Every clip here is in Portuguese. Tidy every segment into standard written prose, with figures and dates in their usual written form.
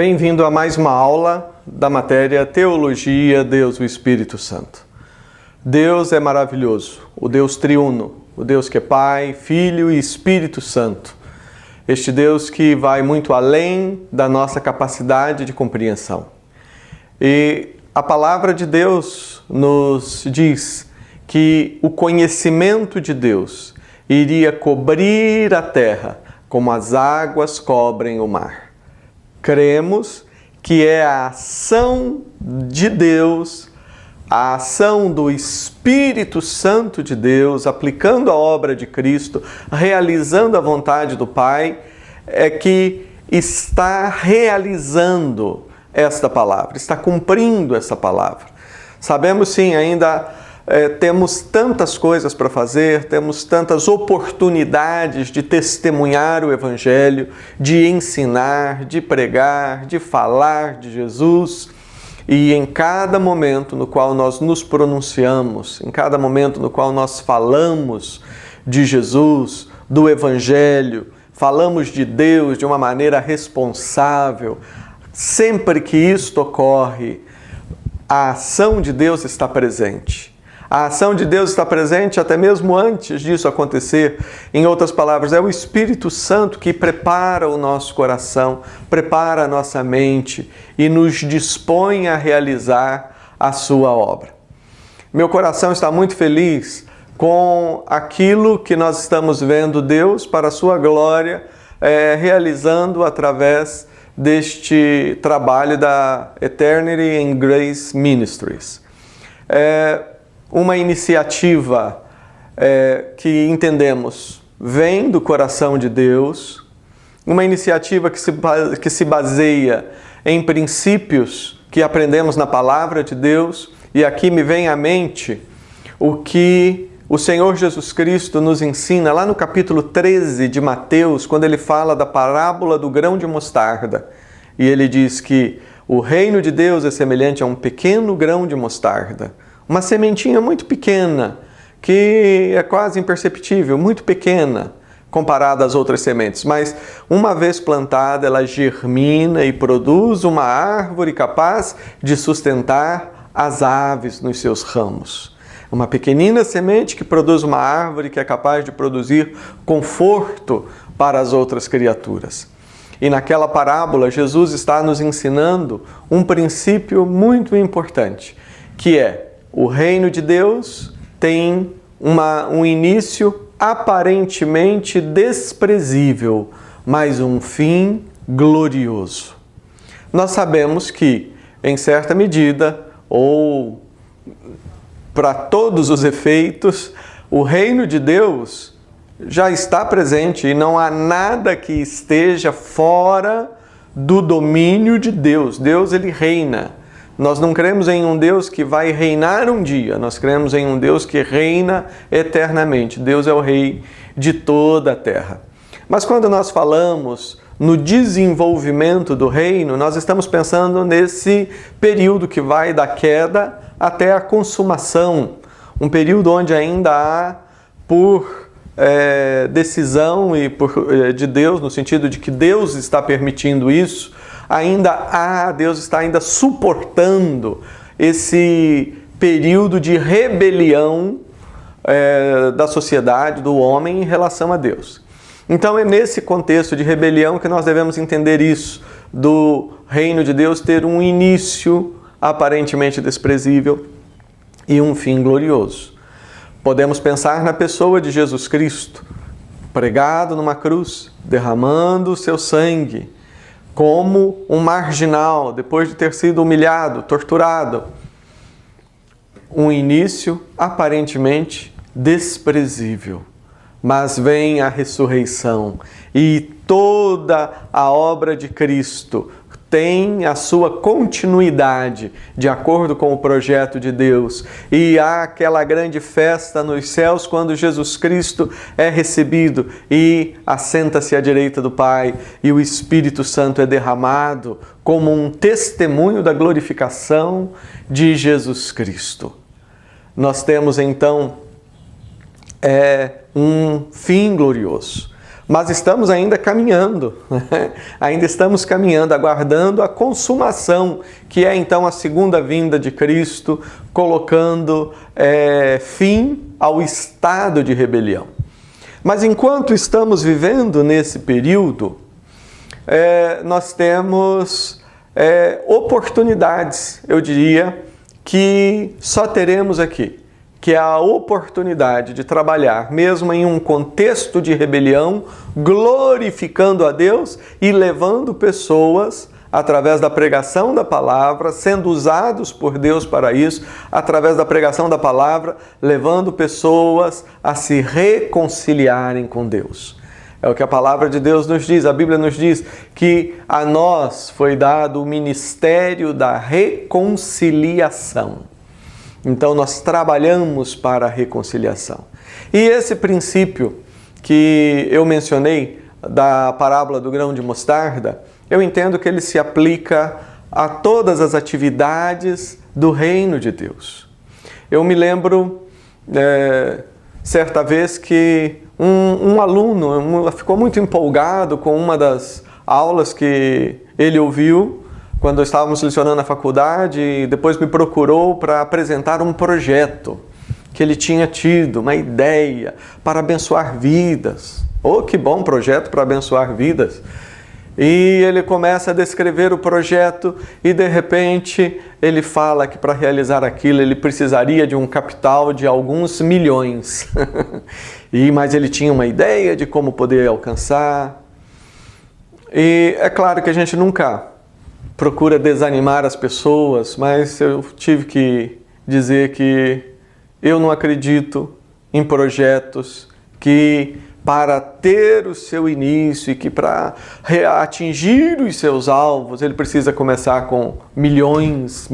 Bem-vindo a mais uma aula da matéria Teologia, Deus, o Espírito Santo. Deus é maravilhoso, o Deus triuno, o Deus que é Pai, Filho e Espírito Santo. Este Deus que vai muito além da nossa capacidade de compreensão. E a palavra de Deus nos diz que o conhecimento de Deus iria cobrir a terra como as águas cobrem o mar. Cremos que é a ação de Deus, a ação do Espírito Santo de Deus, aplicando a obra de Cristo, realizando a vontade do Pai, é que está realizando esta palavra, está cumprindo essa palavra. Sabemos sim, ainda temos tantas coisas para fazer, temos tantas oportunidades de testemunhar o Evangelho, de ensinar, de pregar, de falar de Jesus. E em cada momento no qual nós nos pronunciamos, em cada momento no qual nós falamos de Jesus, do Evangelho, falamos de Deus de uma maneira responsável, sempre que isto ocorre, a ação de Deus está presente. A ação de Deus está presente até mesmo antes disso acontecer. Em outras palavras, é o Espírito Santo que prepara o nosso coração, prepara a nossa mente e nos dispõe a realizar a sua obra. Meu coração está muito feliz com aquilo que nós estamos vendo Deus, para a sua glória, realizando através deste trabalho da Eternity and Grace Ministries. Uma iniciativa que entendemos vem do coração de Deus, uma iniciativa que se baseia em princípios que aprendemos na palavra de Deus, e aqui me vem à mente o que o Senhor Jesus Cristo nos ensina lá no capítulo 13 de Mateus, quando ele fala da parábola do grão de mostarda, e ele diz que o reino de Deus é semelhante a um pequeno grão de mostarda, uma sementinha muito pequena, que é quase imperceptível, muito pequena, comparada às outras sementes. Mas, uma vez plantada, ela germina e produz uma árvore capaz de sustentar as aves nos seus ramos. Uma pequenina semente que produz uma árvore que é capaz de produzir conforto para as outras criaturas. E naquela parábola, Jesus está nos ensinando um princípio muito importante, que é: o reino de Deus tem um início aparentemente desprezível, mas um fim glorioso. Nós sabemos que, em certa medida, ou para todos os efeitos, o reino de Deus já está presente e não há nada que esteja fora do domínio de Deus. Deus, ele reina. Nós não cremos em um Deus que vai reinar um dia, nós cremos em um Deus que reina eternamente. Deus é o Rei de toda a terra. Mas quando nós falamos no desenvolvimento do reino, nós estamos pensando nesse período que vai da queda até a consumação. Um período onde ainda há, por decisão de Deus, no sentido de que Deus está permitindo isso, Deus está ainda suportando esse período de rebelião da sociedade, do homem em relação a Deus. Então é nesse contexto de rebelião que nós devemos entender isso, do reino de Deus ter um início aparentemente desprezível e um fim glorioso. Podemos pensar na pessoa de Jesus Cristo, pregado numa cruz, derramando o seu sangue, como um marginal, depois de ter sido humilhado, torturado. Um início aparentemente desprezível, mas vem a ressurreição e toda a obra de Cristo tem a sua continuidade de acordo com o projeto de Deus. E há aquela grande festa nos céus quando Jesus Cristo é recebido e assenta-se à direita do Pai e o Espírito Santo é derramado como um testemunho da glorificação de Jesus Cristo. Nós temos então um fim glorioso. Mas estamos ainda caminhando, ainda estamos caminhando, aguardando a consumação, que é então a segunda vinda de Cristo, colocando fim ao estado de rebelião. Mas enquanto estamos vivendo nesse período, nós temos oportunidades, eu diria, que só teremos aqui, que é a oportunidade de trabalhar, mesmo em um contexto de rebelião, glorificando a Deus e levando pessoas, através da pregação da palavra, sendo usados por Deus para isso, através da pregação da palavra, levando pessoas a se reconciliarem com Deus. É o que a palavra de Deus nos diz, a Bíblia nos diz que a nós foi dado o ministério da reconciliação. Então nós trabalhamos para a reconciliação. E esse princípio que eu mencionei da parábola do grão de mostarda, eu entendo que ele se aplica a todas as atividades do reino de Deus. Eu me lembro, certa vez, que um aluno ficou muito empolgado com uma das aulas que ele ouviu quando estávamos lecionando na faculdade, e depois me procurou para apresentar um projeto que ele tinha tido, uma ideia para abençoar vidas. Oh, que bom projeto para abençoar vidas! E ele começa a descrever o projeto e, de repente, ele fala que para realizar aquilo ele precisaria de um capital de alguns milhões. Mas ele tinha uma ideia de como poder alcançar. E é claro que a gente nunca procura desanimar as pessoas, mas eu tive que dizer que eu não acredito em projetos que, para ter o seu início e que para atingir os seus alvos, ele precisa começar com milhões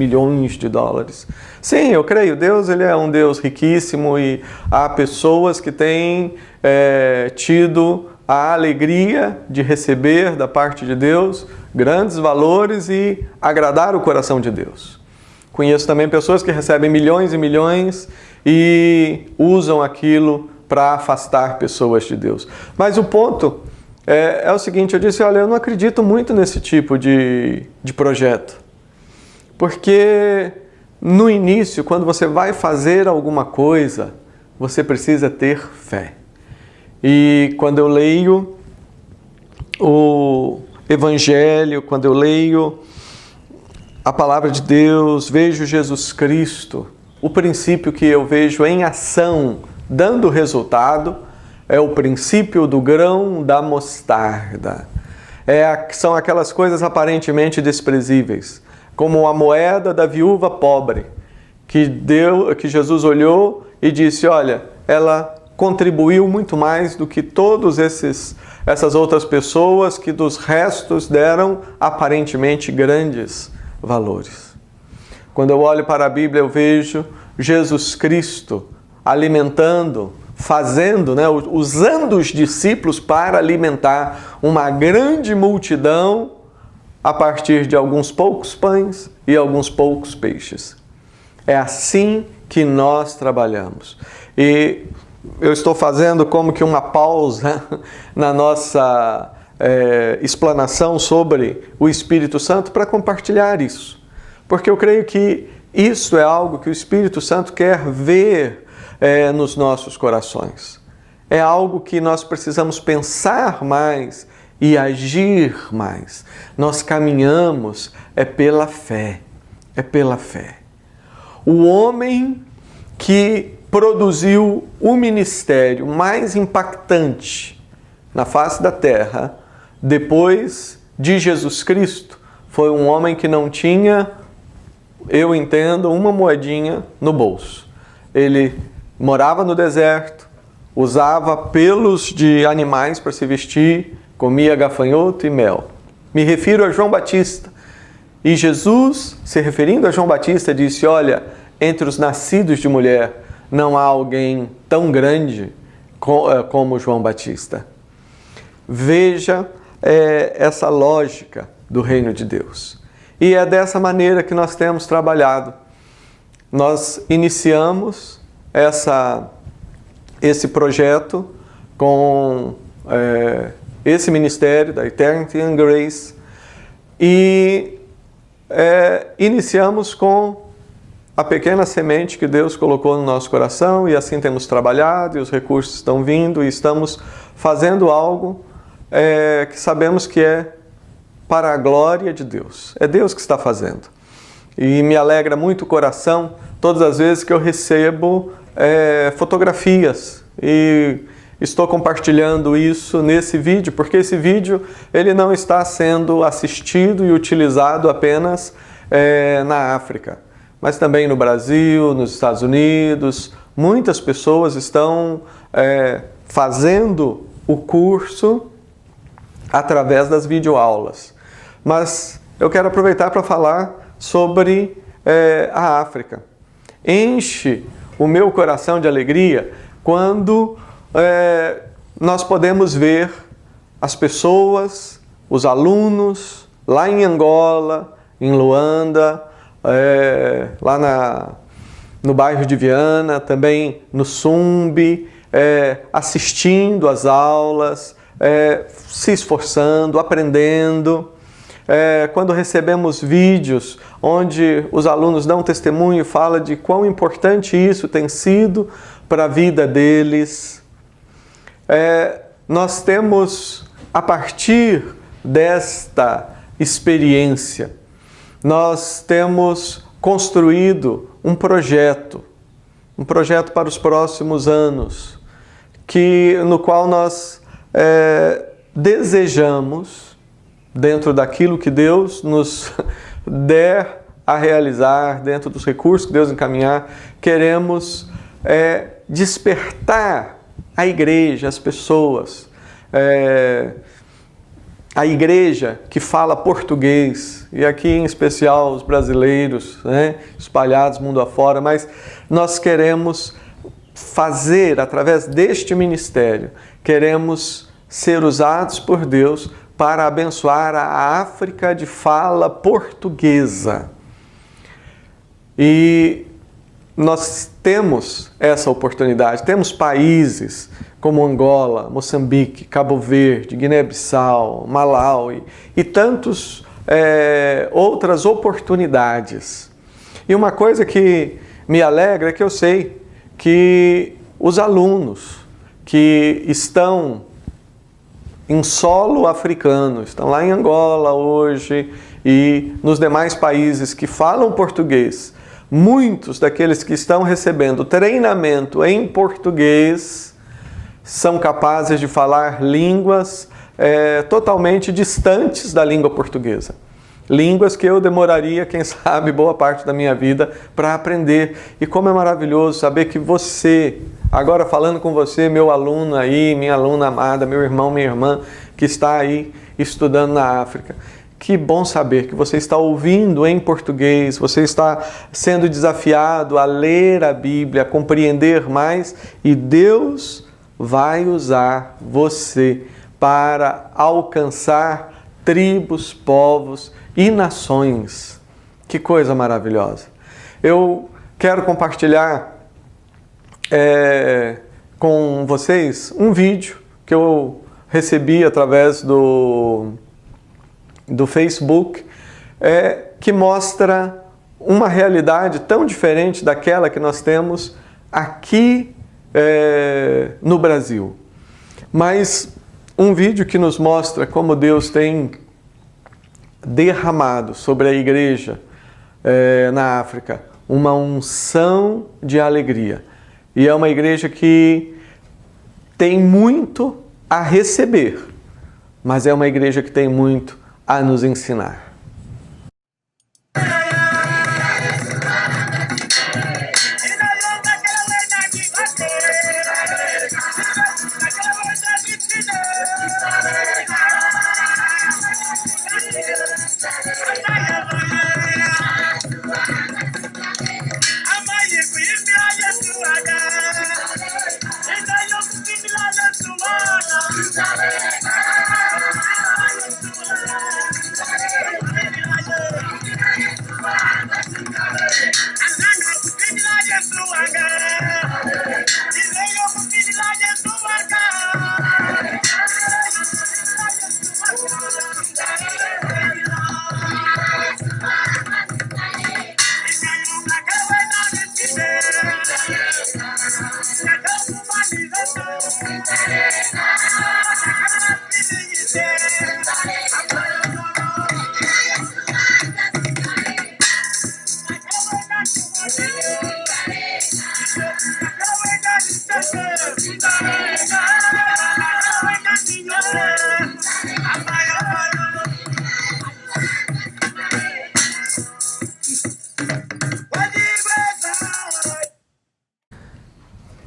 de dólares. Sim, eu creio, Deus ele é um Deus riquíssimo e há pessoas que têm tido a alegria de receber da parte de Deus grandes valores e agradar o coração de Deus. Conheço também pessoas que recebem milhões e milhões e usam aquilo para afastar pessoas de Deus. Mas o ponto é o seguinte, eu disse, olha, eu não acredito muito nesse tipo de projeto. Porque no início, quando você vai fazer alguma coisa, você precisa ter fé. E quando eu leio o Evangelho, quando eu leio a palavra de Deus, vejo Jesus Cristo, o princípio que eu vejo em ação, dando resultado, é o princípio do grão da mostarda. São aquelas coisas aparentemente desprezíveis, como a moeda da viúva pobre, que Jesus olhou e disse, olha, ela contribuiu muito mais do que todas essas outras pessoas que dos restos deram aparentemente grandes valores. Quando eu olho para a Bíblia, eu vejo Jesus Cristo alimentando, usando os discípulos para alimentar uma grande multidão a partir de alguns poucos pães e alguns poucos peixes. É assim que nós trabalhamos. E eu estou fazendo como que uma pausa na nossa explanação sobre o Espírito Santo para compartilhar isso. Porque eu creio que isso é algo que o Espírito Santo quer ver nos nossos corações. É algo que nós precisamos pensar mais e agir mais. Nós caminhamos pela fé. É pela fé. O homem que produziu o ministério mais impactante na face da terra, depois de Jesus Cristo, foi um homem que não tinha, eu entendo, uma moedinha no bolso. Ele morava no deserto, usava pelos de animais para se vestir, comia gafanhoto e mel. Me refiro a João Batista. E Jesus, se referindo a João Batista, disse, olha, entre os nascidos de mulher, não há alguém tão grande como João Batista. Veja essa lógica do reino de Deus. E é dessa maneira que nós temos trabalhado. Nós iniciamos esse projeto com esse ministério da Eternity and Grace e iniciamos com a pequena semente que Deus colocou no nosso coração e assim temos trabalhado e os recursos estão vindo e estamos fazendo algo que sabemos que é para a glória de Deus. É Deus que está fazendo. E me alegra muito o coração todas as vezes que eu recebo fotografias e estou compartilhando isso nesse vídeo, porque esse vídeo ele não está sendo assistido e utilizado apenas na África, mas também no Brasil, nos Estados Unidos. Muitas pessoas estão fazendo o curso através das videoaulas. Mas eu quero aproveitar para falar sobre a África. Enche o meu coração de alegria quando nós podemos ver as pessoas, os alunos, lá em Angola, em Luanda, lá no bairro de Viana, também no Sumbe, assistindo às aulas, se esforçando, aprendendo. Quando recebemos vídeos onde os alunos dão testemunho e falam de quão importante isso tem sido para a vida deles, nós temos, a partir desta experiência, nós temos construído um projeto para os próximos anos, no qual nós desejamos, dentro daquilo que Deus nos der a realizar, dentro dos recursos que Deus encaminhar, queremos despertar a igreja, as pessoas, a igreja que fala português, e aqui em especial os brasileiros, espalhados mundo afora, mas nós queremos fazer, através deste ministério, queremos ser usados por Deus para abençoar a África de fala portuguesa. E nós temos essa oportunidade, temos países como Angola, Moçambique, Cabo Verde, Guiné-Bissau, Malawi e tantas outras oportunidades. E uma coisa que me alegra é que eu sei que os alunos que estão em solo africano, estão lá em Angola hoje e nos demais países que falam português, muitos daqueles que estão recebendo treinamento em português são capazes de falar línguas totalmente distantes da língua portuguesa. Línguas que eu demoraria, quem sabe, boa parte da minha vida para aprender. E como é maravilhoso saber que você, agora falando com você, meu aluno aí, minha aluna amada, meu irmão, minha irmã, que está aí estudando na África. Que bom saber que você está ouvindo em português, você está sendo desafiado a ler a Bíblia, a compreender mais, e Deus vai usar você para alcançar tribos, povos e nações. Que coisa maravilhosa! Eu quero compartilhar com vocês um vídeo que eu recebi através do Facebook, que mostra uma realidade tão diferente daquela que nós temos aqui no Brasil. Mas um vídeo que nos mostra como Deus tem derramado sobre a igreja na África uma unção de alegria. E é uma igreja que tem muito a receber, mas é uma igreja que tem muito a nos ensinar.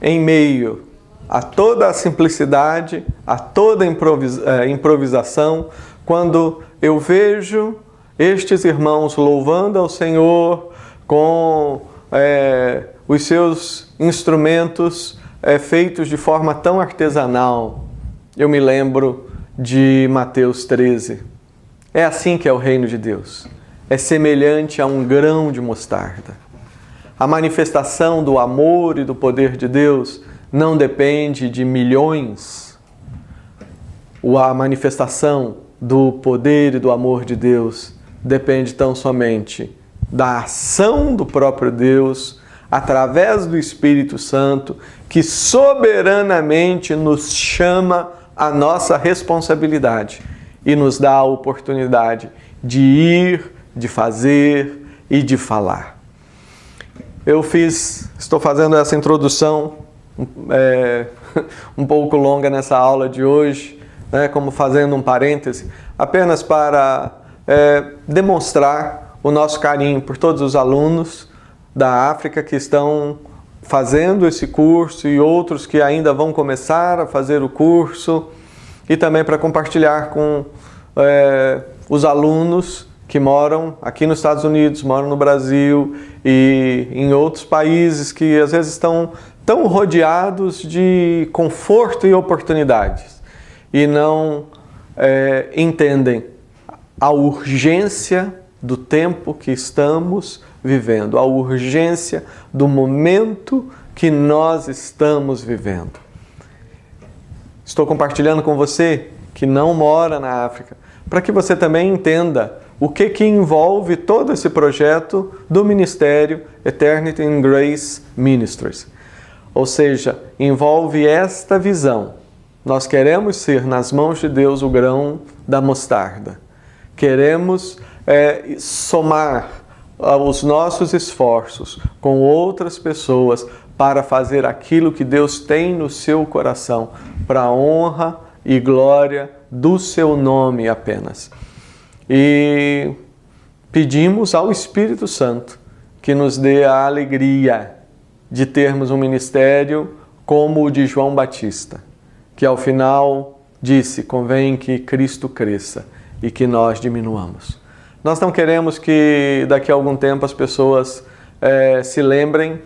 Em meio a toda a simplicidade, a toda a improvisação, quando eu vejo estes irmãos louvando ao Senhor com os seus instrumentos feitos de forma tão artesanal, eu me lembro de Mateus 13. É assim que é o reino de Deus. É semelhante a um grão de mostarda. A manifestação do amor e do poder de Deus não depende de milhões. A manifestação do poder e do amor de Deus depende tão somente da ação do próprio Deus, através do Espírito Santo, que soberanamente nos chama à nossa responsabilidade e nos dá a oportunidade de ir, de fazer e de falar. Estou fazendo essa introdução um pouco longa nessa aula de hoje, como fazendo um parêntese, apenas para demonstrar o nosso carinho por todos os alunos da África que estão fazendo esse curso e outros que ainda vão começar a fazer o curso, e também para compartilhar com os alunos que moram aqui nos Estados Unidos, moram no Brasil e em outros países que às vezes estão tão rodeados de conforto e oportunidades e não entendem a urgência do tempo que estamos vivendo, a urgência do momento que nós estamos vivendo. Estou compartilhando com você que não mora na África, para que você também entenda o que envolve todo esse projeto do Ministério Eternity in Grace Ministries. Ou seja, envolve esta visão. Nós queremos ser, nas mãos de Deus, o grão da mostarda. Queremos somar os nossos esforços com outras pessoas para fazer aquilo que Deus tem no seu coração, para a honra e glória do seu nome apenas. E pedimos ao Espírito Santo que nos dê a alegria de termos um ministério como o de João Batista, que ao final disse: convém que Cristo cresça e que nós diminuamos. Nós não queremos que daqui a algum tempo as pessoas se lembrem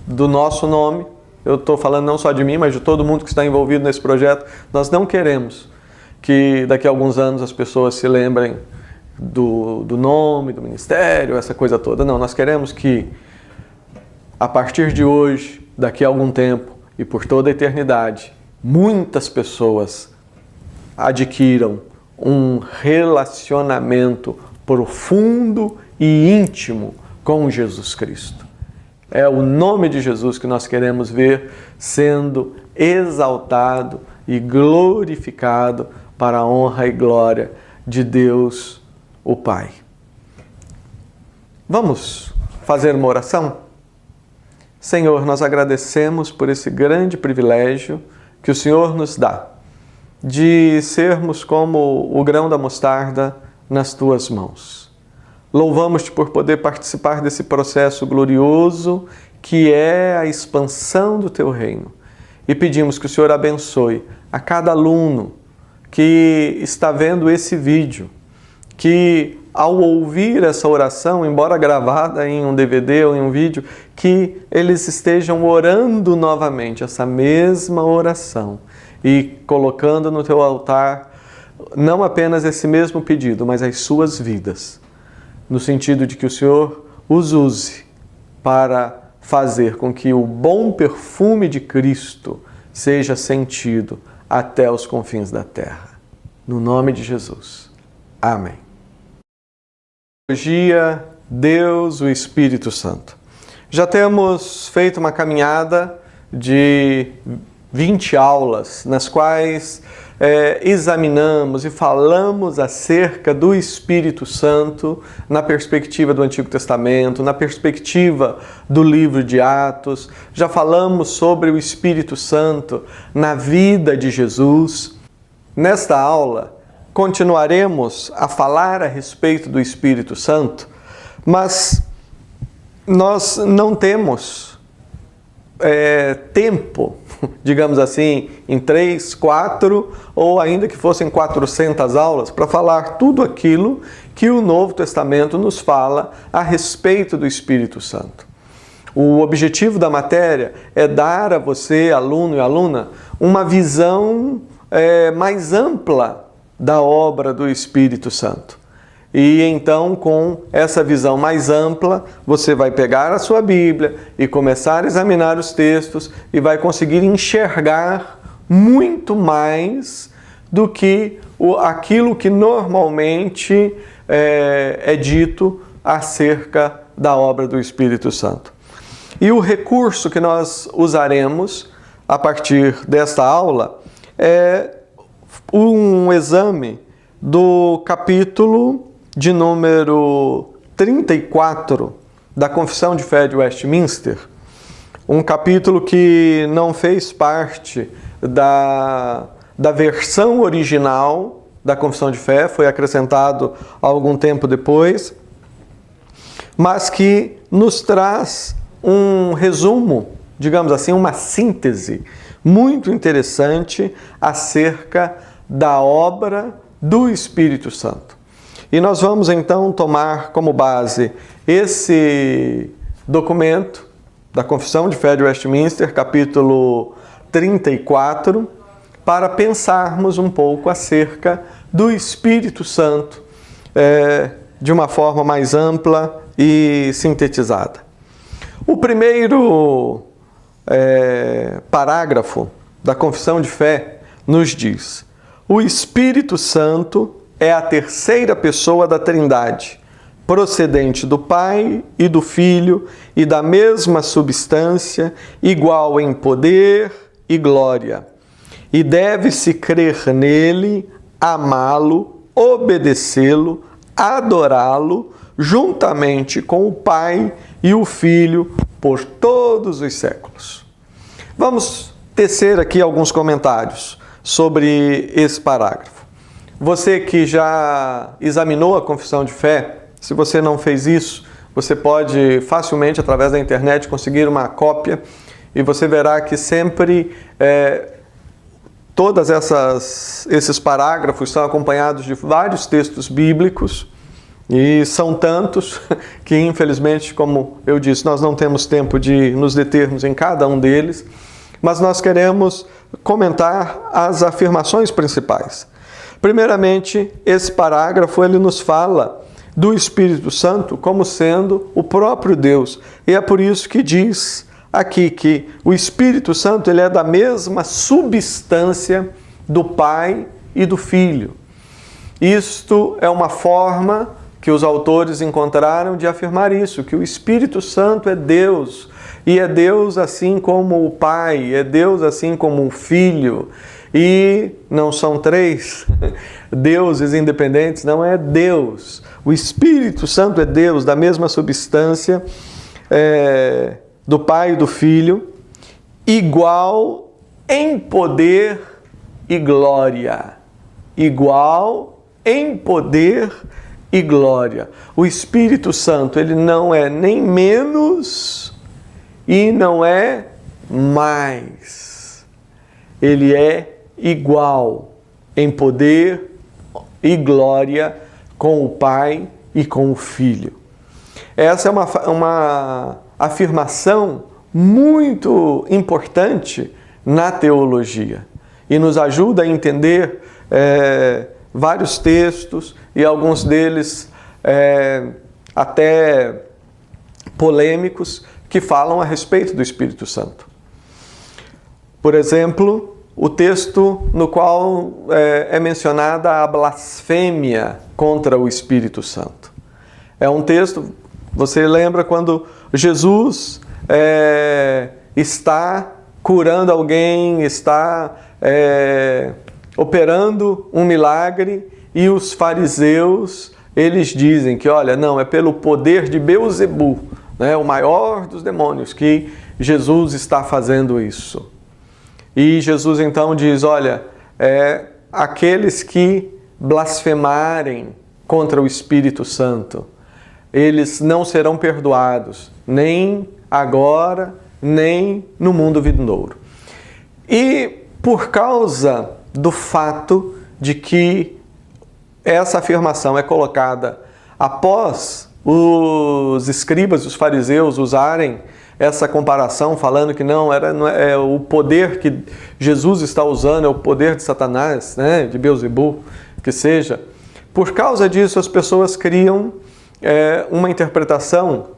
do nosso nome. Eu estou falando não só de mim, mas de todo mundo que está envolvido nesse projeto. Nós não queremos que daqui a alguns anos as pessoas se lembrem do nome, do ministério, essa coisa toda. Não, nós queremos que a partir de hoje, daqui a algum tempo e por toda a eternidade, muitas pessoas adquiram um relacionamento profundo e íntimo com Jesus Cristo. É o nome de Jesus que nós queremos ver sendo exaltado e glorificado para a honra e glória de Deus, o Pai. Vamos fazer uma oração? Senhor, nós agradecemos por esse grande privilégio que o Senhor nos dá de sermos como o grão da mostarda nas Tuas mãos. Louvamos-Te por poder participar desse processo glorioso que é a expansão do Teu reino. E pedimos que o Senhor abençoe a cada aluno que está vendo esse vídeo, que ao ouvir essa oração, embora gravada em um DVD ou em um vídeo, que eles estejam orando novamente essa mesma oração e colocando no Teu altar não apenas esse mesmo pedido, mas as suas vidas, no sentido de que o Senhor os use para fazer com que o bom perfume de Cristo seja sentido até os confins da terra. No nome de Jesus. Amém. Teologia, Deus, o Espírito Santo. Já temos feito uma caminhada de 20 aulas nas quais examinamos e falamos acerca do Espírito Santo na perspectiva do Antigo Testamento, na perspectiva do livro de Atos. Já falamos sobre o Espírito Santo na vida de Jesus. Nesta aula, continuaremos a falar a respeito do Espírito Santo, mas nós não temos tempo, digamos assim, em 3, 4 ou ainda que fossem 400 aulas para falar tudo aquilo que o Novo Testamento nos fala a respeito do Espírito Santo. O objetivo da matéria é dar a você, aluno e aluna, uma visão mais ampla da obra do Espírito Santo. E então, com essa visão mais ampla, você vai pegar a sua Bíblia e começar a examinar os textos e vai conseguir enxergar muito mais do que aquilo que normalmente é dito acerca da obra do Espírito Santo. E o recurso que nós usaremos a partir desta aula é um exame do capítulo de número 34 da Confissão de Fé de Westminster, um capítulo que não fez parte da versão original da Confissão de Fé, foi acrescentado algum tempo depois, mas que nos traz um resumo, digamos assim, uma síntese muito interessante acerca da obra do Espírito Santo. E nós vamos então tomar como base esse documento da Confissão de Fé de Westminster, capítulo 34, para pensarmos um pouco acerca do Espírito Santo de uma forma mais ampla e sintetizada. O primeiro parágrafo da Confissão de Fé nos diz: o Espírito Santo é a terceira pessoa da Trindade, procedente do Pai e do Filho e da mesma substância, igual em poder e glória. E deve-se crer nele, amá-lo, obedecê-lo, adorá-lo, juntamente com o Pai e o Filho, por todos os séculos. Vamos tecer aqui alguns comentários sobre esse parágrafo. Você que já examinou a Confissão de Fé, se você não fez isso, você pode facilmente, através da internet, conseguir uma cópia e você verá que sempre todos esses parágrafos são acompanhados de vários textos bíblicos e são tantos que, infelizmente, como eu disse, nós não temos tempo de nos determos em cada um deles, mas nós queremos comentar as afirmações principais. Primeiramente, esse parágrafo ele nos fala do Espírito Santo como sendo o próprio Deus. E é por isso que diz aqui que o Espírito Santo ele é da mesma substância do Pai e do Filho. Isto é uma forma que os autores encontraram de afirmar isso, que o Espírito Santo é Deus. E é Deus assim como o Pai, é Deus assim como o Filho. E não são três deuses independentes, não é Deus. O Espírito Santo é Deus, da mesma substância do Pai e do Filho, igual em poder e glória. Igual em poder e glória. O Espírito Santo, ele não é nem menos e não é mais. Ele é igual em poder e glória com o Pai e com o Filho. Essa é uma afirmação muito importante na teologia e nos ajuda a entender vários textos e alguns deles até polêmicos que falam a respeito do Espírito Santo. Por exemplo, o texto no qual é mencionada a blasfêmia contra o Espírito Santo. É um texto, você lembra quando Jesus está curando alguém, está operando um milagre, e os fariseus, eles dizem que, olha, não, é pelo poder de Beelzebu, né, o maior dos demônios, que Jesus está fazendo isso. E Jesus então diz, olha, aqueles que blasfemarem contra o Espírito Santo, eles não serão perdoados, nem agora, nem no mundo vindouro. E por causa do fato de que essa afirmação é colocada após os escribas e os fariseus usarem essa comparação, falando que não é o poder que Jesus está usando, é o poder de Satanás, né, de Beelzebu, que seja. Por causa disso, as pessoas criam uma interpretação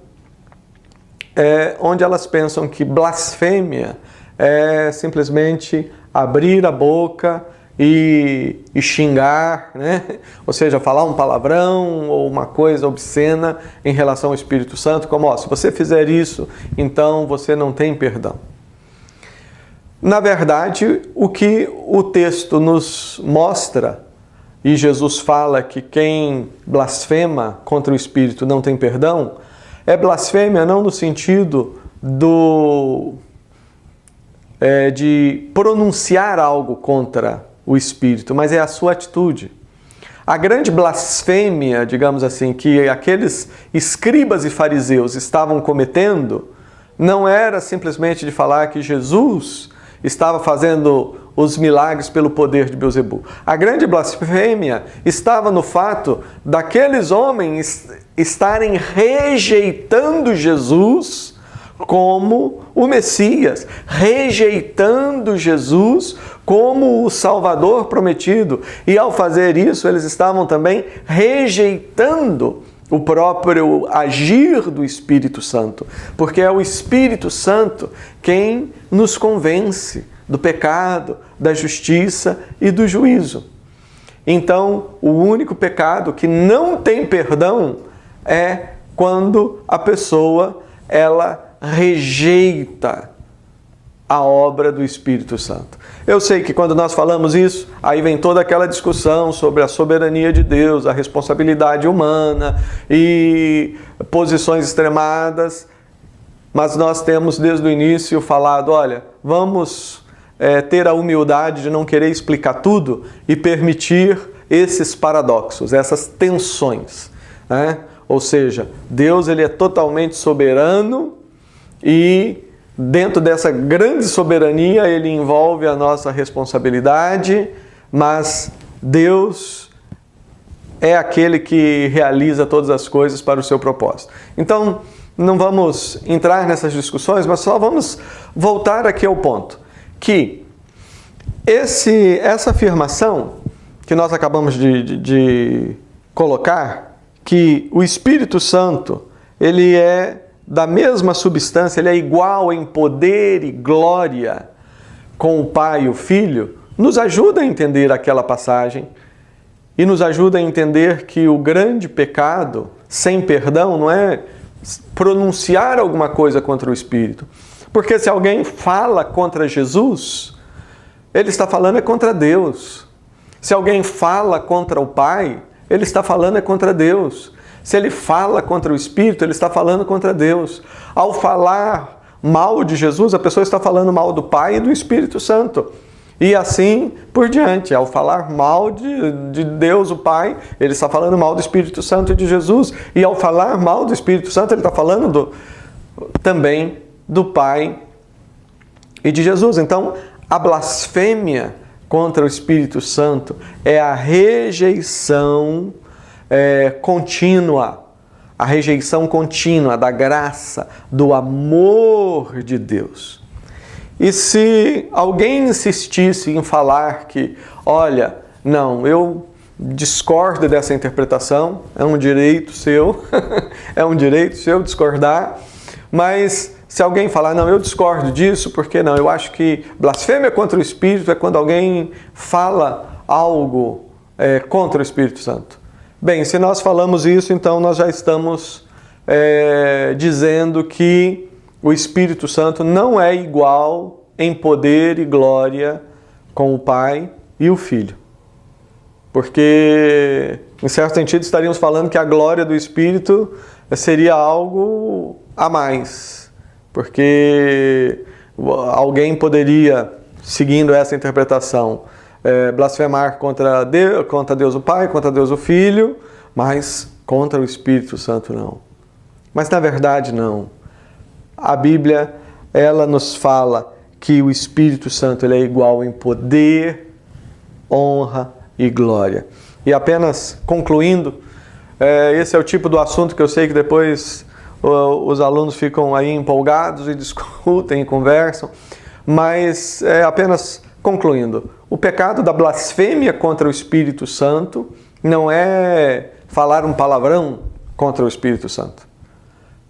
onde elas pensam que blasfêmia é simplesmente abrir a boca e xingar, né? Ou seja, falar um palavrão ou uma coisa obscena em relação ao Espírito Santo, como, se você fizer isso, então você não tem perdão. Na verdade, o que o texto nos mostra, e Jesus fala que quem blasfema contra o Espírito não tem perdão, é blasfêmia não no sentido de pronunciar algo contra o Espírito, mas é a sua atitude. A grande blasfêmia, digamos assim, que aqueles escribas e fariseus estavam cometendo, não era simplesmente de falar que Jesus estava fazendo os milagres pelo poder de Beelzebu. A grande blasfêmia estava no fato daqueles homens estarem rejeitando Jesus como o Messias, rejeitando Jesus como o Salvador prometido. E ao fazer isso, eles estavam também rejeitando o próprio agir do Espírito Santo, porque é o Espírito Santo quem nos convence do pecado, da justiça e do juízo. Então, o único pecado que não tem perdão é quando a pessoa rejeita a obra do Espírito Santo. Eu sei que quando nós falamos isso, aí vem toda aquela discussão sobre a soberania de Deus, a responsabilidade humana e posições extremadas, mas nós temos desde o início falado, olha, vamos ter a humildade de não querer explicar tudo e permitir esses paradoxos, essas tensões, né? Ou seja, Deus ele é totalmente soberano e dentro dessa grande soberania ele envolve a nossa responsabilidade, mas Deus é aquele que realiza todas as coisas para o seu propósito. Então, não vamos entrar nessas discussões, mas só vamos voltar aqui ao ponto, que essa afirmação que nós acabamos de colocar, que o Espírito Santo, ele é da mesma substância, ele é igual em poder e glória com o Pai e o Filho, nos ajuda a entender aquela passagem e nos ajuda a entender que o grande pecado sem perdão não é pronunciar alguma coisa contra o Espírito. Porque se alguém fala contra Jesus, ele está falando contra Deus. Se alguém fala contra o Pai, ele está falando contra Deus. Se ele fala contra o Espírito, ele está falando contra Deus. Ao falar mal de Jesus, a pessoa está falando mal do Pai e do Espírito Santo. E assim por diante. Ao falar mal de Deus, o Pai, ele está falando mal do Espírito Santo e de Jesus. E ao falar mal do Espírito Santo, ele está falando também do Pai e de Jesus. Então, a blasfêmia contra o Espírito Santo é a rejeição contínua, a rejeição contínua da graça, do amor de Deus. E se alguém insistisse em falar que, olha, não, eu discordo dessa interpretação, é um direito seu, é um direito seu discordar, mas se alguém falar, não, eu discordo disso, porque não, eu acho que blasfêmia contra o Espírito é quando alguém fala algo contra o Espírito Santo. Bem, se nós falamos isso, então nós já estamos dizendo que o Espírito Santo não é igual em poder e glória com o Pai e o Filho. Porque, em certo sentido, estaríamos falando que a glória do Espírito seria algo a mais. Porque alguém poderia, seguindo essa interpretação, blasfemar contra Deus o Pai, contra Deus o Filho, mas contra o Espírito Santo não. Mas na verdade não. A Bíblia, ela nos fala que o Espírito Santo ele é igual em poder, honra e glória. E apenas concluindo, esse é o tipo do assunto que eu sei que depois os alunos ficam aí empolgados e discutem e conversam, mas apenas concluindo, o pecado da blasfêmia contra o Espírito Santo não é falar um palavrão contra o Espírito Santo.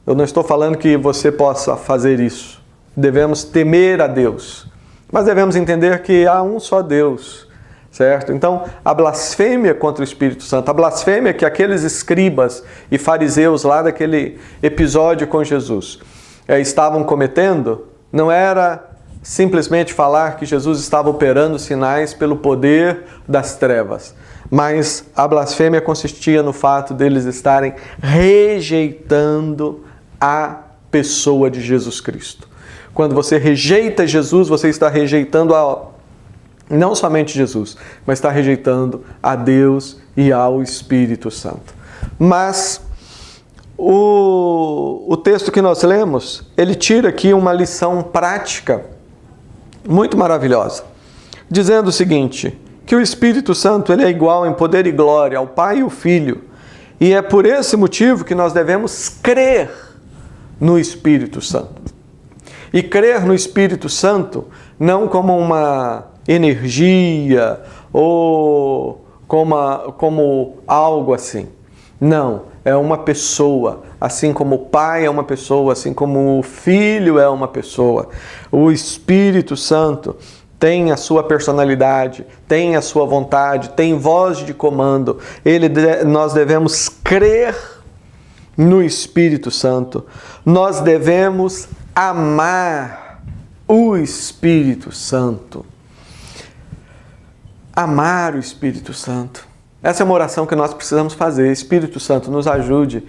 Eu não estou falando que você possa fazer isso. Devemos temer a Deus, mas devemos entender que há um só Deus, certo? Então, a blasfêmia contra o Espírito Santo, a blasfêmia que aqueles escribas e fariseus lá daquele episódio com Jesus estavam cometendo, não era simplesmente falar que Jesus estava operando sinais pelo poder das trevas, mas a blasfêmia consistia no fato deles estarem rejeitando a pessoa de Jesus Cristo. Quando você rejeita Jesus, você está rejeitando não somente Jesus, mas está rejeitando a Deus e ao Espírito Santo. Mas o texto que nós lemos, ele tira aqui uma lição prática muito maravilhosa, dizendo o seguinte, que o Espírito Santo ele é igual em poder e glória ao Pai e ao Filho, e é por esse motivo que nós devemos crer no Espírito Santo. E crer no Espírito Santo não como uma energia ou como algo assim. Não, é uma pessoa, assim como o Pai é uma pessoa, assim como o Filho é uma pessoa. O Espírito Santo tem a sua personalidade, tem a sua vontade, tem voz de comando. Nós devemos crer no Espírito Santo. Nós devemos amar o Espírito Santo. Amar o Espírito Santo. Essa é uma oração que nós precisamos fazer. Espírito Santo, nos ajude,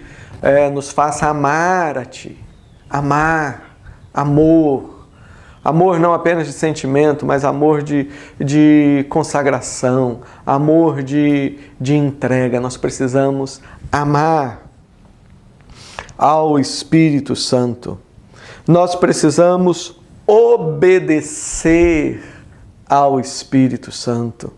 nos faça amar a Ti. Amar, amor. Amor não apenas de sentimento, mas amor de consagração, amor de entrega. Nós precisamos amar ao Espírito Santo. Nós precisamos obedecer ao Espírito Santo.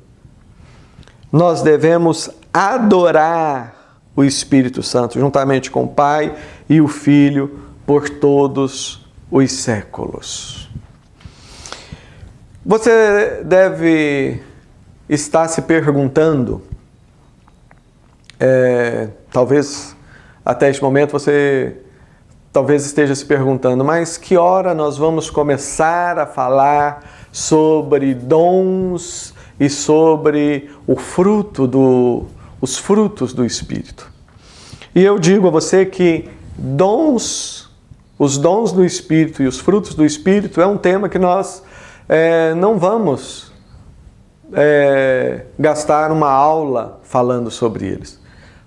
Nós devemos adorar o Espírito Santo, juntamente com o Pai e o Filho, por todos os séculos. Você deve estar se perguntando, talvez até este momento você talvez esteja se perguntando, mas que hora nós vamos começar a falar sobre dons e sobre os frutos do Espírito? E eu digo a você que os dons do Espírito e os frutos do Espírito é um tema que nós não vamos gastar uma aula falando sobre eles.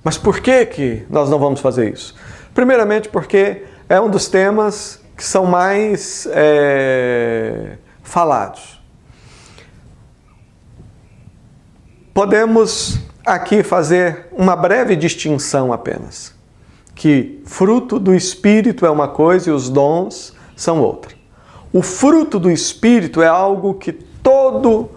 Mas por que nós não vamos fazer isso? Primeiramente porque é um dos temas que são mais falados. Podemos aqui fazer uma breve distinção apenas, que fruto do Espírito é uma coisa e os dons são outra. O fruto do Espírito é algo que todo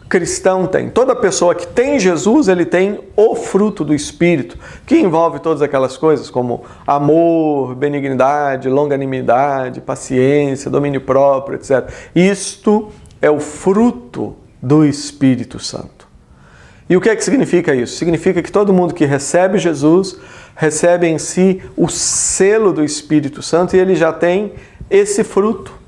cristão tem. Toda pessoa que tem Jesus, ele tem o fruto do Espírito, que envolve todas aquelas coisas como amor, benignidade, longanimidade, paciência, domínio próprio, etc. Isto é o fruto do Espírito Santo. E o que é que significa isso? Significa que todo mundo que recebe Jesus, recebe em si o selo do Espírito Santo e ele já tem esse fruto.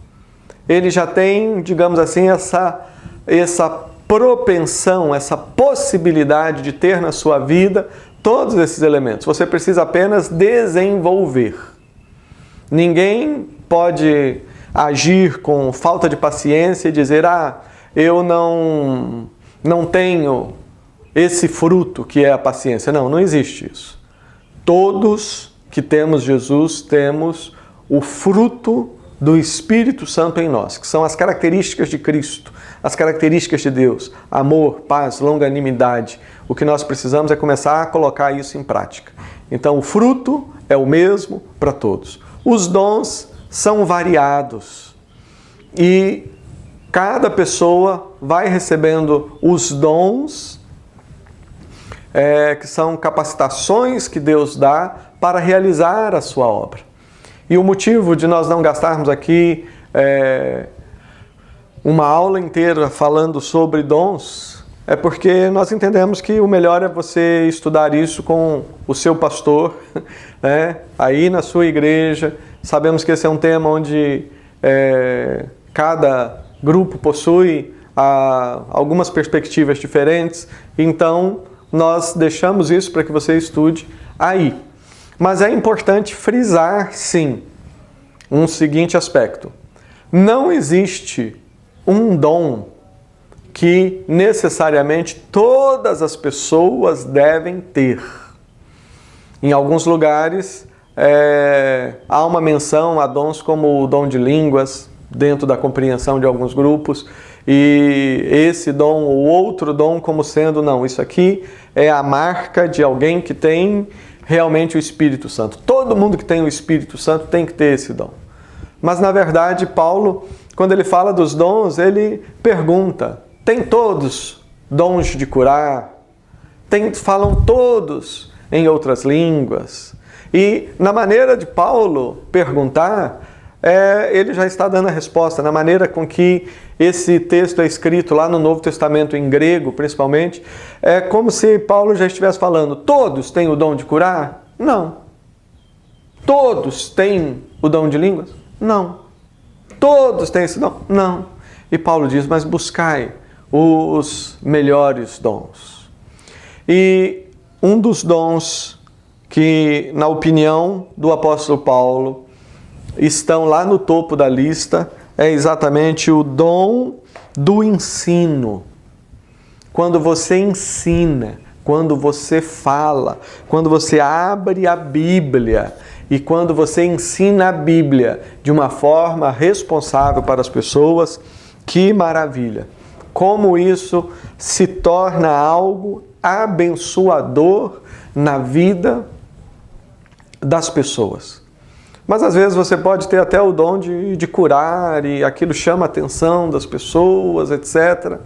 Ele já tem, digamos assim, essa propensão, essa possibilidade de ter na sua vida todos esses elementos. Você precisa apenas desenvolver. Ninguém pode agir com falta de paciência e dizer, eu não tenho esse fruto que é a paciência. Não existe isso. Todos que temos Jesus temos o fruto do Espírito Santo em nós, que são as características de Cristo, as características de Deus, amor, paz, longanimidade. O que nós precisamos é começar a colocar isso em prática. Então, o fruto é o mesmo para todos. Os dons são variados e cada pessoa vai recebendo os dons, que são capacitações que Deus dá para realizar a sua obra. E o motivo de nós não gastarmos aqui uma aula inteira falando sobre dons é porque nós entendemos que o melhor é você estudar isso com o seu pastor, né? Aí na sua igreja. Sabemos que esse é um tema onde cada grupo possui algumas perspectivas diferentes, então nós deixamos isso para que você estude aí. Mas é importante frisar, sim, um seguinte aspecto. Não existe um dom que necessariamente todas as pessoas devem ter. Em alguns lugares há uma menção a dons como o dom de línguas, dentro da compreensão de alguns grupos, e esse dom ou outro dom como sendo, não, isso aqui é a marca de alguém que tem realmente o Espírito Santo. Todo mundo que tem o Espírito Santo tem que ter esse dom. Mas, na verdade, Paulo, quando ele fala dos dons, ele pergunta, tem todos dons de curar? Falam todos em outras línguas? E, na maneira de Paulo perguntar, ele já está dando a resposta. Na maneira com que esse texto é escrito lá no Novo Testamento, em grego principalmente, é como se Paulo já estivesse falando, todos têm o dom de curar? Não. Todos têm o dom de línguas? Não. Todos têm esse dom? Não. E Paulo diz, mas buscai os melhores dons. E um dos dons que, na opinião do apóstolo Paulo, estão lá no topo da lista, é exatamente o dom do ensino. Quando você ensina, quando você fala, quando você abre a Bíblia e quando você ensina a Bíblia de uma forma responsável para as pessoas, que maravilha! Como isso se torna algo abençoador na vida das pessoas. Mas às vezes você pode ter até o dom de curar e aquilo chama a atenção das pessoas, etc.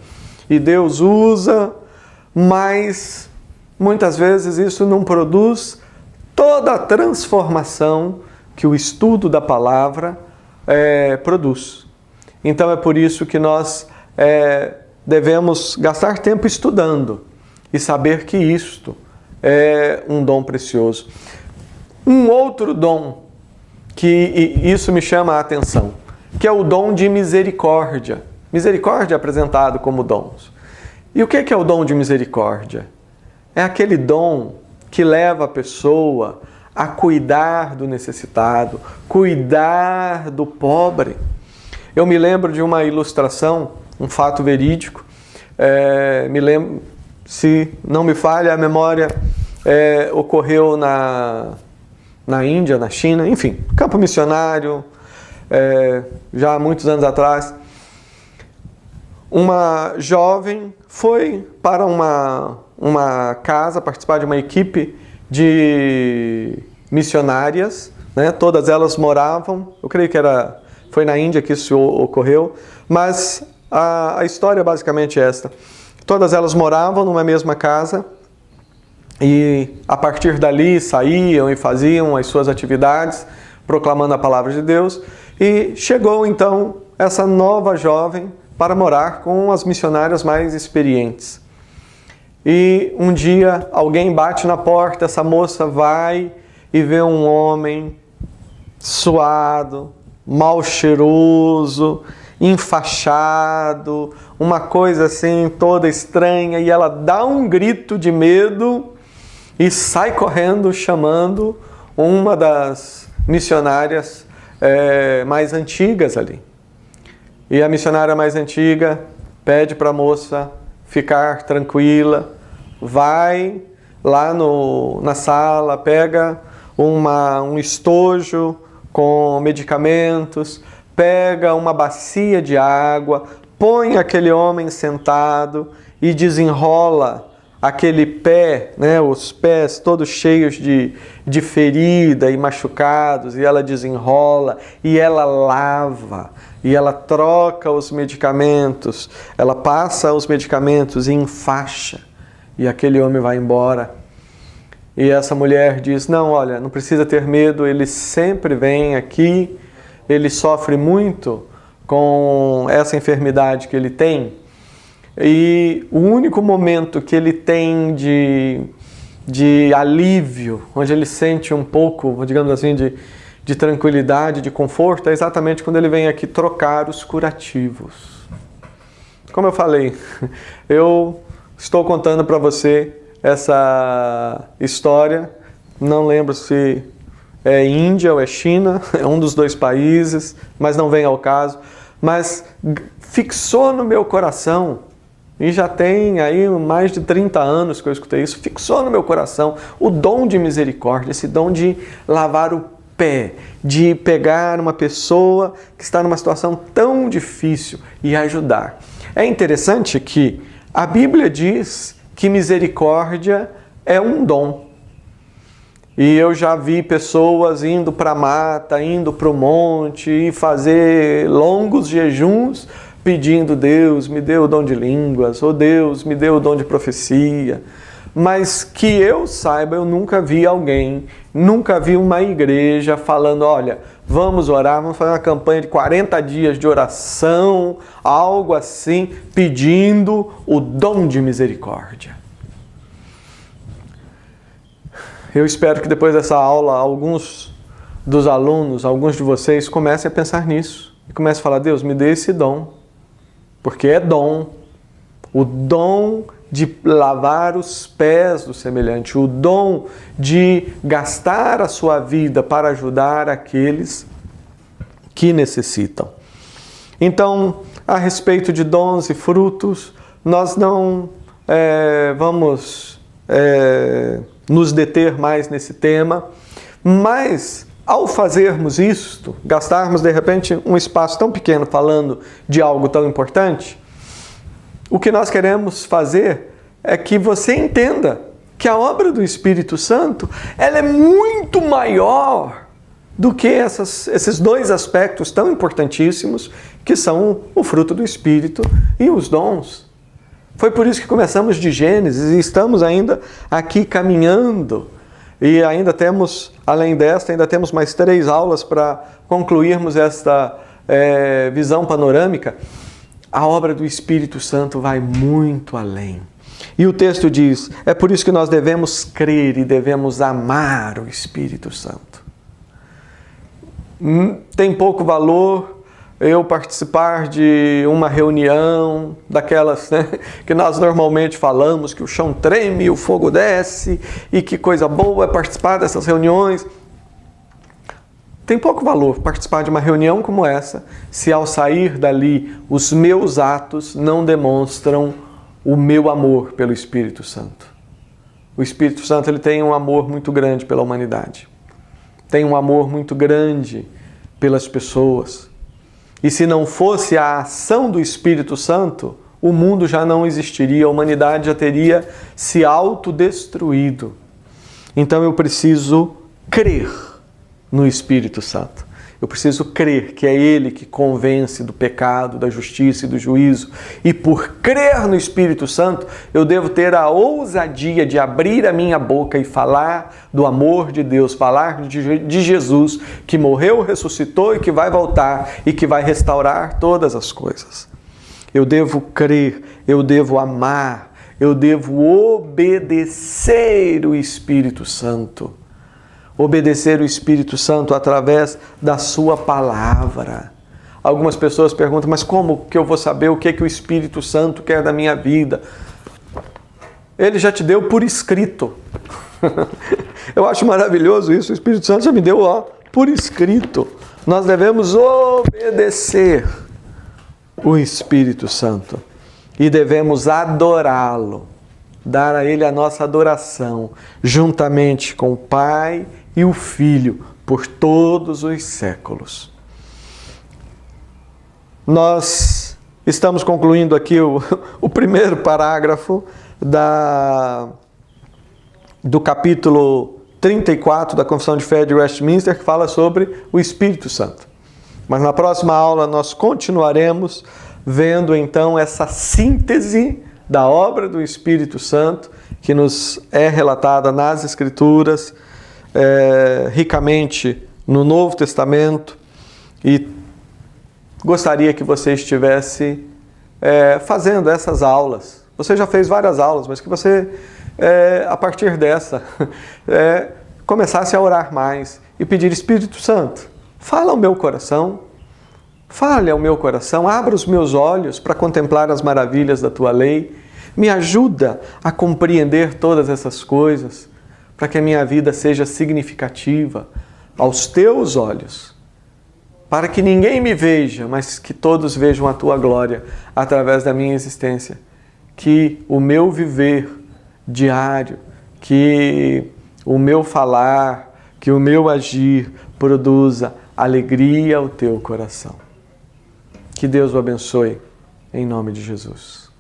E Deus usa, mas muitas vezes isso não produz toda a transformação que o estudo da palavra produz. Então é por isso que nós devemos gastar tempo estudando e saber que isto é um dom precioso. Um outro dom que isso me chama a atenção, que é o dom de misericórdia. Misericórdia é apresentado como dons. E o que é o dom de misericórdia? É aquele dom que leva a pessoa a cuidar do necessitado, cuidar do pobre. Eu me lembro de uma ilustração, um fato verídico, me lembro, se não me falha a memória, ocorreu na Índia, na China, enfim, campo missionário, já há muitos anos atrás. Uma jovem foi para uma casa participar de uma equipe de missionárias, né? Todas elas moravam, eu creio que foi na Índia que isso ocorreu, mas a história é basicamente esta. Todas elas moravam numa mesma casa, e a partir dali saíam e faziam as suas atividades, proclamando a palavra de Deus. E chegou então essa nova jovem para morar com as missionárias mais experientes. E um dia alguém bate na porta, essa moça vai e vê um homem suado, mal cheiroso, enfaixado, uma coisa assim toda estranha, e ela dá um grito de medo e sai correndo chamando uma das missionárias mais antigas ali. E a missionária mais antiga pede para a moça ficar tranquila, vai lá na sala, pega um estojo com medicamentos, pega uma bacia de água, põe aquele homem sentado e desenrola aquele pé, né, os pés todos cheios de ferida e machucados, e ela desenrola, e ela lava, e ela troca os medicamentos, ela passa os medicamentos e enfaixa, e aquele homem vai embora. E essa mulher diz, não, olha, não precisa ter medo, ele sempre vem aqui, ele sofre muito com essa enfermidade que ele tem, e o único momento que ele tem de alívio, onde ele sente um pouco, digamos assim, de tranquilidade, de conforto, é exatamente quando ele vem aqui trocar os curativos. Como eu falei, eu estou contando para você essa história, não lembro se é Índia ou é China, é um dos dois países, mas não vem ao caso, mas fixou no meu coração. E já tem aí mais de 30 anos que eu escutei isso, fixou no meu coração o dom de misericórdia, esse dom de lavar o pé, de pegar uma pessoa que está numa situação tão difícil e ajudar. É interessante que a Bíblia diz que misericórdia é um dom. E eu já vi pessoas indo para a mata, indo para o monte e fazer longos jejuns pedindo, Deus, me dê o dom de línguas, ou Deus, me dê o dom de profecia. Mas que eu saiba, eu nunca vi alguém, nunca vi uma igreja falando, olha, vamos orar, vamos fazer uma campanha de 40 dias de oração, algo assim, pedindo o dom de misericórdia. Eu espero que depois dessa aula, alguns dos alunos, alguns de vocês, comecem a pensar nisso. E comecem a falar, Deus, me dê esse dom. Porque é dom, o dom de lavar os pés do semelhante, o dom de gastar a sua vida para ajudar aqueles que necessitam. Então, a respeito de dons e frutos, nós não vamos nos deter mais nesse tema, mas ao fazermos isto, gastarmos de repente um espaço tão pequeno falando de algo tão importante, o que nós queremos fazer é que você entenda que a obra do Espírito Santo ela é muito maior do que esses dois aspectos tão importantíssimos que são o fruto do Espírito e os dons. Foi por isso que começamos de Gênesis e estamos ainda aqui caminhando. E ainda temos, além desta, ainda temos mais 3 aulas para concluirmos esta visão panorâmica. A obra do Espírito Santo vai muito além. E o texto diz, é por isso que nós devemos crer e devemos amar o Espírito Santo. Tem pouco valor eu participar de uma reunião, daquelas, né, que nós normalmente falamos, que o chão treme e o fogo desce, e que coisa boa é participar dessas reuniões. Tem pouco valor participar de uma reunião como essa, se ao sair dali os meus atos não demonstram o meu amor pelo Espírito Santo. O Espírito Santo ele tem um amor muito grande pela humanidade, tem um amor muito grande pelas pessoas. E se não fosse a ação do Espírito Santo, o mundo já não existiria, a humanidade já teria se autodestruído. Então eu preciso crer no Espírito Santo. Eu preciso crer que é Ele que convence do pecado, da justiça e do juízo. E por crer no Espírito Santo, eu devo ter a ousadia de abrir a minha boca e falar do amor de Deus, falar de Jesus, que morreu, ressuscitou e que vai voltar e que vai restaurar todas as coisas. Eu devo crer, eu devo amar, eu devo obedecer o Espírito Santo. Obedecer o Espírito Santo através da sua palavra. Algumas pessoas perguntam, mas como que eu vou saber o que o Espírito Santo quer da minha vida? Ele já te deu por escrito. Eu acho maravilhoso isso, o Espírito Santo já me deu por escrito. nós devemos obedecer o Espírito Santo e devemos adorá-lo, dar a Ele a nossa adoração, juntamente com o Pai e o Filho, por todos os séculos. Nós estamos concluindo aqui o primeiro parágrafo do capítulo 34 da Confissão de Fé de Westminster, que fala sobre o Espírito Santo. Mas na próxima aula nós continuaremos vendo então essa síntese da obra do Espírito Santo que nos é relatada nas Escrituras, ricamente no Novo Testamento, e gostaria que você estivesse fazendo essas aulas. Você já fez várias aulas, mas que você, a partir dessa, começasse a orar mais e pedir: Espírito Santo, fala ao meu coração, fale ao meu coração, abra os meus olhos para contemplar as maravilhas da Tua lei, me ajuda a compreender todas essas coisas, para que a minha vida seja significativa aos Teus olhos, para que ninguém me veja, mas que todos vejam a Tua glória através da minha existência. Que o meu viver diário, que o meu falar, que o meu agir produza alegria ao Teu coração. Que Deus o abençoe, em nome de Jesus.